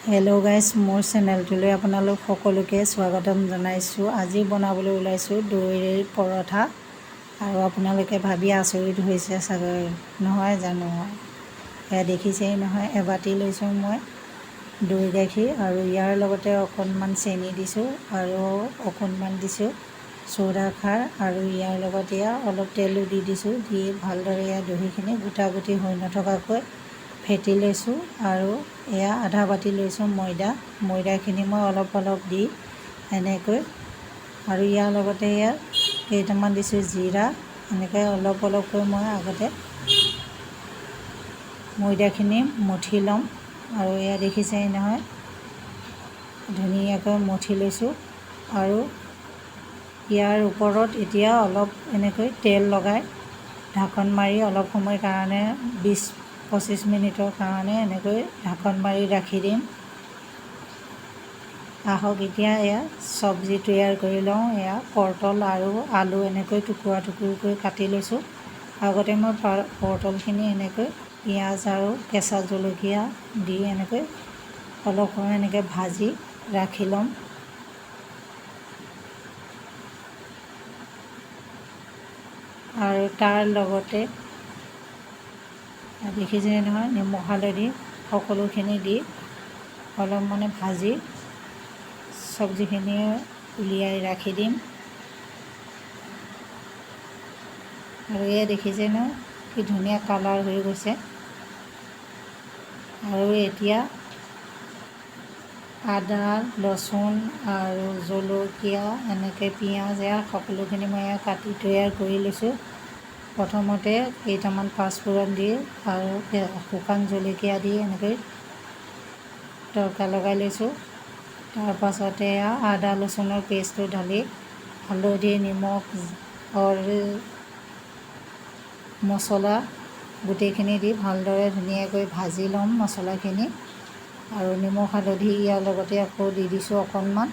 Hello' guys, মোৰ চেনেলটোলৈ আপোনালোক সকলোকে স্বাগতম জনাইছোঁ। আজি বনাবলৈ ওলাইছোঁ দৈৰ পৰঠা। আৰু আপোনালোকে ভাবি আচৰিত হৈছে চাগৈ, নহয় জানো? এয়া দেখিছেই নহয়, এবাটি লৈছোঁ মই দৈ গাখীৰ, আৰু ইয়াৰ লগতে অকণমান চেনি দিছোঁ আৰু অকণমান দিছোঁ চ'ডা খাৰ, আৰু ইয়াৰ লগত এয়া অলপ তেলো দি দিছোঁ। দি ভালদৰে এয়া দহিখিনি গোটা গুটি হৈ নথকাকৈ ফেটি লৈছোঁ। আৰু এয়া আধা বাতি লৈছোঁ ময়দাখিনি মই অলপ অলপ দি এনেকৈ, আৰু ইয়াৰ লগতে ইয়াত কেইটামান দিছোঁ জিৰা। এনেকৈ অলপ অলপকৈ মই আগতে ময়দাখিনি মঠি ল'ম। আৰু এয়া দেখিছেই নহয়, ধুনীয়াকৈ মঠি লৈছোঁ। আৰু ইয়াৰ ওপৰত এতিয়া অলপ এনেকৈ তেল লগাই ঢাকন মাৰি অলপ সময়ৰ কাৰণে 20-25 মিনিটৰ কাৰণে এনেকৈ ঢাকন মাৰি ৰাখি দিম। আহক এতিয়া এয়া চব্জি তৈয়াৰ কৰি লওঁ। এয়া পটল আৰু আলু এনেকৈ টুকুৰা টুকুৰকৈ কাটি লৈছোঁ। আগতে মই পটলখিনি এনেকৈ পিঁয়াজ আৰু কেঁচা জলকীয়া দি এনেকৈ অলপ সময় এনেকৈ ভাজি ৰাখি ল'ম। আৰু তাৰ লগতে দেখিছে নহয়, নিমখ হালধি সকলোখিনি দি অলপ ভাজি চব্জিখিনি উলিয়াই ৰাখি দিম। আৰু এয়া দেখিছে নহয়, কি ধুনীয়া কালাৰ হৈ গৈছে। আৰু এতিয়া আদা, ৰচুন আৰু জলকীয়া, এনেকৈ পিঁয়াজ, এয়া সকলোখিনি মই কাটি তৈয়াৰ কৰি লৈছোঁ। প্ৰথমতে কেইটামান পাঁচফোৰণ দি আৰু শুকান জলকীয়া দি এনেকৈ তৰকা লগাই লৈছোঁ। তাৰপাছতে এয়া আদা ৰচুনৰ পেষ্টটো ঢালি হালধি, নিমখ আৰু মছলা গোটেইখিনি দি ভালদৰে ধুনীয়াকৈ ভাজি ল'ম মছলাখিনি। আৰু নিমখ হালধি ইয়াৰ লগতে আকৌ দি দিছোঁ অকণমান।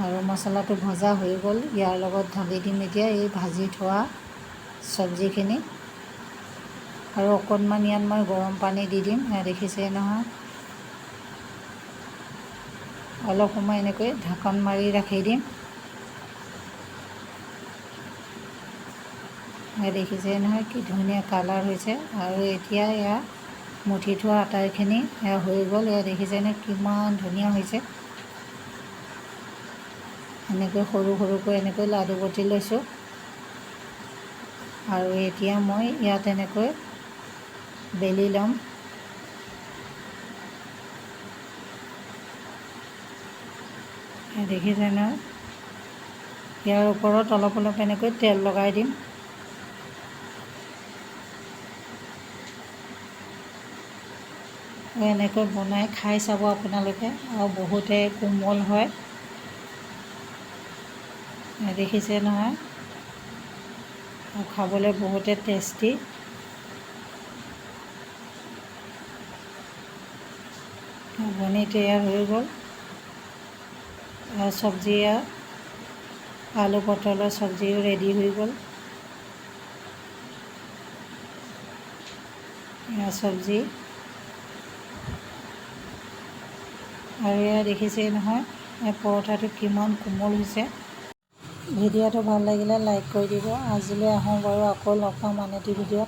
আৰু মছলাটো ভজা হৈ গ'ল, ইয়াৰ লগত ঢালি দিম এতিয়া এই ভাজি থোৱা চব্জিখিনি। আৰু অকণমান ইয়াত মই গৰম পানী দি দিম। দেখিছেই নহয়, অলপ সময় এনেকৈ ঢাকন মাৰি ৰাখি দিম। দেখিছেই নহয়, কি ধুনীয়া কালাৰ হৈছে। আৰু এতিয়া এয়া মুঠি থোৱা আটাৰখিনি এয়া হৈ গ'ল। এয়া দেখিছেনে কিমান ধুনীয়া হৈছে। এনেকৈ সৰু সৰুকৈ এনেকৈ লাডু বটি লৈছোঁ। আৰু এতিয়া মই ইয়াত এনেকৈ বেলি ল'ম। দেখিছে নহয়, ইয়াৰ ওপৰত অলপ অলপ এনেকৈ তেল লগাই দিম। এনেকৈ বনাই খাই চাব আপোনালোকে, আৰু বহুতে কোমল হয়। দেখিছে নহয়, আৰু খাবলৈ বহুতে টেষ্টি। বনি তৈয়াৰ হৈ গ'ল। চব্জি আলু পটলৰ চব্জিও ৰেডি হৈ গ'ল। এয়া চব্জি, আৰু এয়া দেখিছেই নহয়, এই পৰঠাটো কিমান কোমল হৈছে। ভিডিঅ'টো ভাল লাগিলে লাইক কৰি দিব। আজিলৈ আহোঁ বাৰু, আকৌ লগ পাম আন এটি ভিডিঅ'ত।